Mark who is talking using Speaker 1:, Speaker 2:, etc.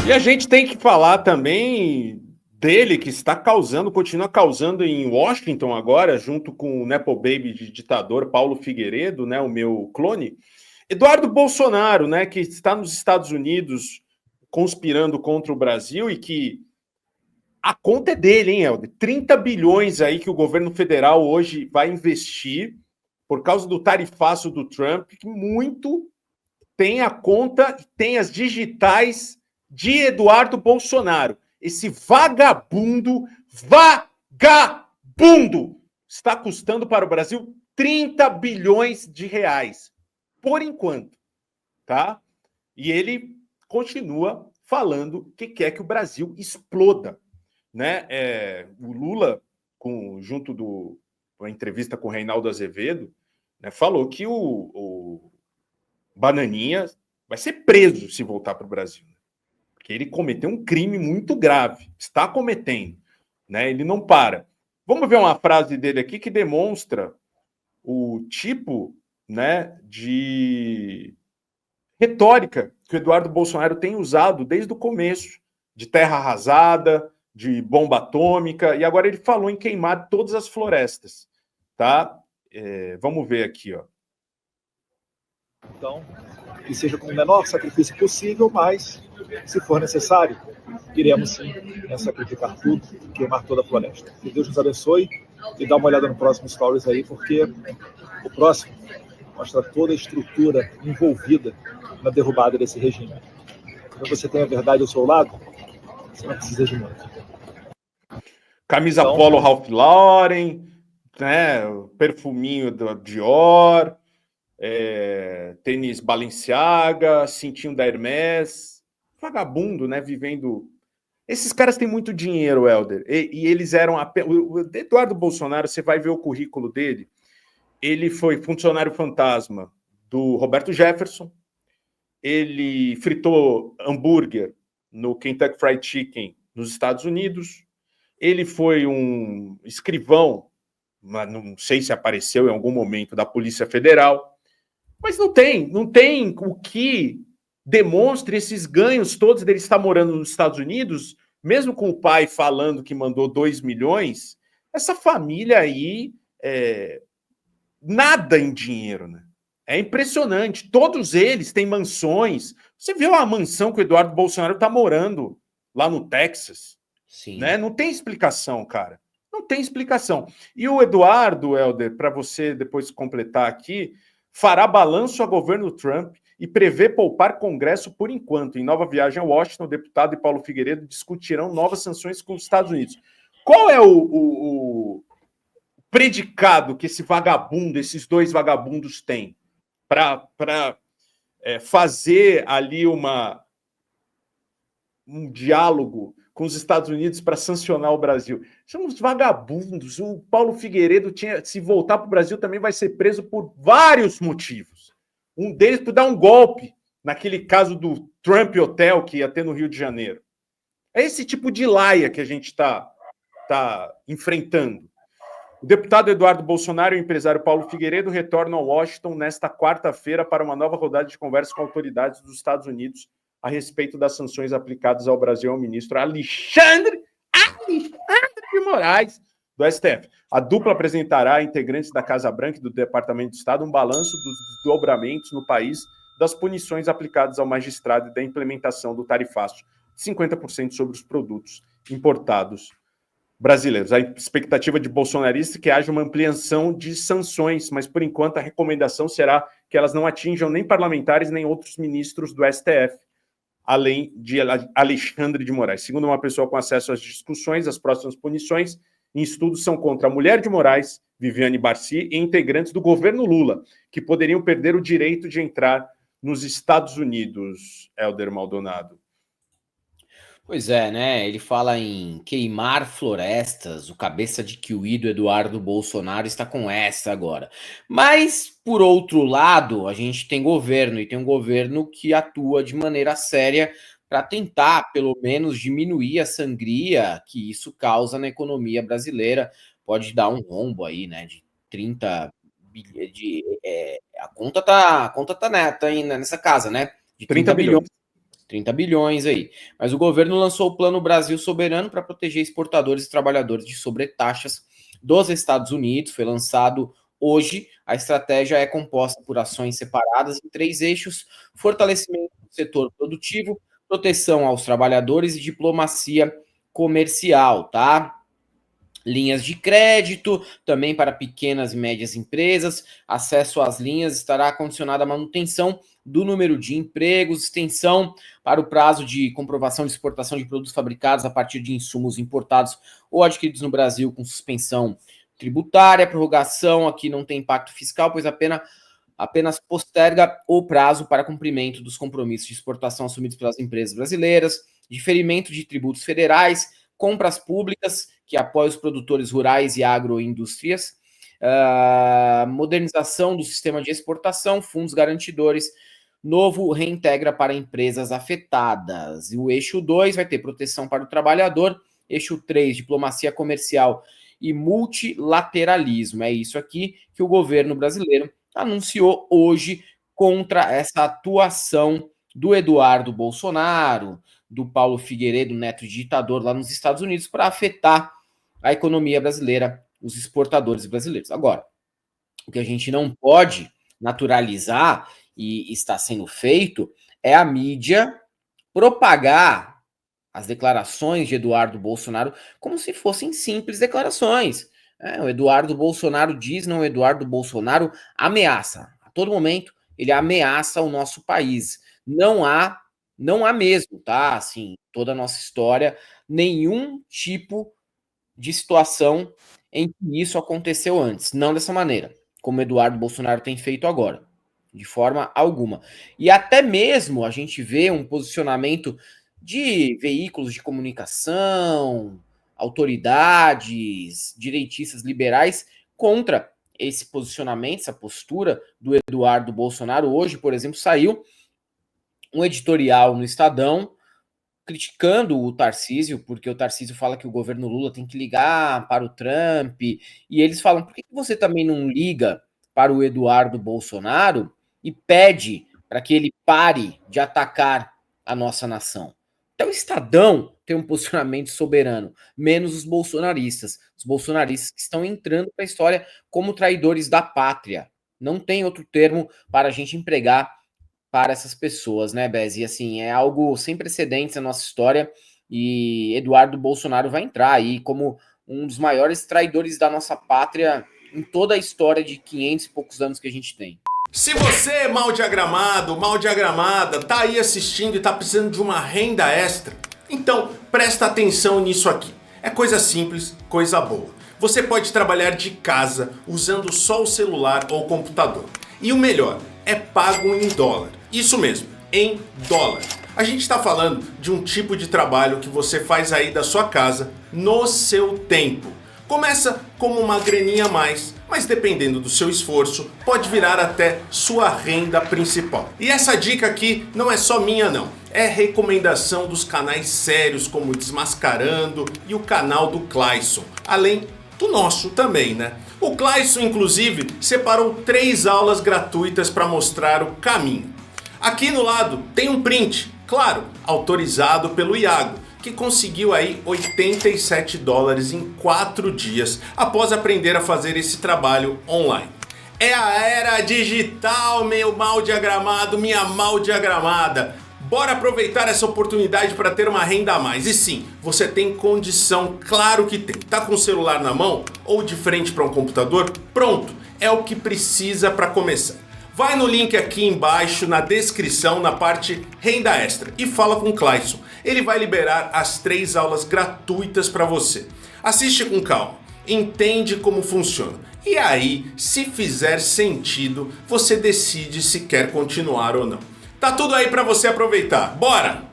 Speaker 1: E a gente tem que falar também dele, que está causando, continua causando em Washington agora, junto com o Nepo Baby de ditador Paulo Figueiredo, né, o meu clone, Eduardo Bolsonaro, né, que está nos Estados Unidos conspirando contra o Brasil e que a conta é dele, hein, Helder? 30 bilhões aí que o governo federal hoje vai investir por causa do tarifaço do Trump, que muito tem a conta, tem as digitais de Eduardo Bolsonaro. Esse vagabundo está custando para o Brasil 30 bilhões de reais, por enquanto, tá? E ele continua falando que quer que o Brasil exploda, né? O Lula, junto do uma entrevista com o Reinaldo Azevedo, né, falou que o Bananinha vai ser preso se voltar para o Brasil, porque ele cometeu um crime muito grave, está cometendo, né? Ele não para. Vamos ver uma frase dele aqui que demonstra o tipo, né, de retórica que o Eduardo Bolsonaro tem usado desde o começo, de terra arrasada, de bomba atômica, e agora ele falou em queimar todas as florestas, tá? Vamos ver aqui, ó.
Speaker 2: Então, que seja com o menor sacrifício possível, mas, se for necessário, iremos sim sacrificar tudo, queimar toda a floresta. Que Deus nos abençoe e dá uma olhada no próximo Stories aí, porque o próximo mostra toda a estrutura envolvida na derrubada desse regime. Quando você tem a verdade ao seu lado, você não precisa de muito.
Speaker 1: Camisa então, polo Ralph Lauren, né, perfuminho do Dior, tênis Balenciaga, cintinho da Hermès, vagabundo, né, vivendo... Esses caras têm muito dinheiro, Helder, e eles eram... O Eduardo Bolsonaro, você vai ver o currículo dele, ele foi funcionário fantasma do Roberto Jefferson, ele fritou hambúrguer no Kentucky Fried Chicken nos Estados Unidos, ele foi um escrivão, não sei se apareceu em algum momento, da Polícia Federal, mas não tem o que demonstre esses ganhos todos dele estar morando nos Estados Unidos, mesmo com o pai falando que mandou 2 milhões, essa família aí, nada em dinheiro, né? É impressionante. Todos eles têm mansões. Você viu a mansão que o Eduardo Bolsonaro está morando lá no Texas? Sim. Né? Não tem explicação, cara. Não tem explicação. E o Eduardo, Helder, para você depois completar aqui, fará balanço a governo Trump e prevê poupar Congresso por enquanto. Em nova viagem a Washington, o deputado e Paulo Figueiredo discutirão novas sanções com os Estados Unidos. Qual é o predicado que esse vagabundo, esses dois vagabundos têm para fazer ali um diálogo com os Estados Unidos para sancionar o Brasil? São uns vagabundos. O Paulo Figueiredo, se voltar para o Brasil, também vai ser preso por vários motivos. Um deles por dar um golpe naquele caso do Trump Hotel que ia ter no Rio de Janeiro. É esse tipo de laia que a gente está enfrentando. O deputado Eduardo Bolsonaro e o empresário Paulo Figueiredo retornam a Washington nesta quarta-feira para uma nova rodada de conversa com autoridades dos Estados Unidos a respeito das sanções aplicadas ao Brasil ao ministro Alexandre de Moraes, do STF. A dupla apresentará a integrantes da Casa Branca e do Departamento de Estado um balanço dos desdobramentos no país das punições aplicadas ao magistrado e da implementação do tarifaço de 50% sobre os produtos importados brasileiros. A expectativa de bolsonaristas é que haja uma ampliação de sanções, mas, por enquanto, a recomendação será que elas não atinjam nem parlamentares nem outros ministros do STF, além de Alexandre de Moraes. Segundo uma pessoa com acesso às discussões, as próximas punições em estudos são contra a mulher de Moraes, Viviane Barci, e integrantes do governo Lula, que poderiam perder o direito de entrar nos Estados Unidos, Helder Maldonado.
Speaker 3: Pois é, né? Ele fala em queimar florestas. O cabeça de kiwi do Eduardo Bolsonaro está com essa agora. Mas, por outro lado, a gente tem governo, e tem um governo que atua de maneira séria para tentar, pelo menos, diminuir a sangria que isso causa na economia brasileira. Pode dar um rombo aí, né? De 30 bilhões. A conta tá nessa casa, né? De 30 bilhões. 30 bilhões aí. Mas o governo lançou o Plano Brasil Soberano para proteger exportadores e trabalhadores de sobretaxas dos Estados Unidos. Foi lançado hoje. A estratégia é composta por ações separadas em 3 eixos: fortalecimento do setor produtivo, proteção aos trabalhadores e diplomacia comercial, tá? Linhas de crédito, também para pequenas e médias empresas. Acesso às linhas estará condicionado à manutenção do número de empregos, extensão para o prazo de comprovação de exportação de produtos fabricados a partir de insumos importados ou adquiridos no Brasil com suspensão tributária. Prorrogação aqui não tem impacto fiscal, pois apenas posterga o prazo para cumprimento dos compromissos de exportação assumidos pelas empresas brasileiras. Diferimento de tributos federais, compras públicas que apoia os produtores rurais e agroindústrias, modernização do sistema de exportação, fundos garantidores, novo reintegra para empresas afetadas. E o eixo 2 vai ter proteção para o trabalhador, eixo 3, diplomacia comercial e multilateralismo. É isso aqui que o governo brasileiro anunciou hoje contra essa atuação do Eduardo Bolsonaro, do Paulo Figueiredo, neto de ditador lá nos Estados Unidos, para afetar a economia brasileira, os exportadores brasileiros. Agora, o que a gente não pode naturalizar, e está sendo feito, é a mídia propagar as declarações de Eduardo Bolsonaro como se fossem simples declarações. O Eduardo Bolsonaro diz, não, o Eduardo Bolsonaro ameaça. A todo momento, ele ameaça o nosso país. Não há mesmo, tá? Assim, toda a nossa história, nenhum tipo de situação em que isso aconteceu antes. Não dessa maneira, como Eduardo Bolsonaro tem feito agora, de forma alguma. E até mesmo a gente vê um posicionamento de veículos de comunicação, autoridades, direitistas liberais contra esse posicionamento, essa postura do Eduardo Bolsonaro. Hoje, por exemplo, saiu um editorial no Estadão criticando o Tarcísio, porque o Tarcísio fala que o governo Lula tem que ligar para o Trump, e eles falam, por que você também não liga para o Eduardo Bolsonaro e pede para que ele pare de atacar a nossa nação? Então o Estadão tem um posicionamento soberano, menos os bolsonaristas que estão entrando para a história como traidores da pátria. Não tem outro termo para a gente empregar para essas pessoas, né, Bez? E assim, é algo sem precedentes na nossa história, e Eduardo Bolsonaro vai entrar aí como um dos maiores traidores da nossa pátria em toda a história de 500 e poucos anos que a gente tem.
Speaker 4: Se você é mal diagramado, mal diagramada, tá aí assistindo e tá precisando de uma renda extra, então presta atenção nisso aqui. É coisa simples, coisa boa. Você pode trabalhar de casa usando só o celular ou o computador. E o melhor, é pago em dólar. Isso mesmo, em dólar. A gente está falando de um tipo de trabalho que você faz aí da sua casa no seu tempo. Começa como uma graninha a mais, mas dependendo do seu esforço, pode virar até sua renda principal. E essa dica aqui não é só minha não, é recomendação dos canais sérios como Desmascarando e o canal do Clayson, além do nosso também, né? O Clayson, inclusive, separou 3 aulas gratuitas para mostrar o caminho. Aqui no lado tem um print, claro, autorizado pelo Iago, que conseguiu aí $87 em 4 dias após aprender a fazer esse trabalho online. É a era digital, meu mal diagramado, minha mal diagramada. Bora aproveitar essa oportunidade para ter uma renda a mais. E sim, você tem condição, claro que tem. Tá com o celular na mão ou de frente para um computador? Pronto, é o que precisa para começar. Vai no link aqui embaixo na descrição, na parte Renda Extra, e fala com o Clayson. Ele vai liberar as 3 aulas gratuitas para você. Assiste com calma, entende como funciona. E aí, se fizer sentido, você decide se quer continuar ou não. Tá tudo aí para você aproveitar. Bora!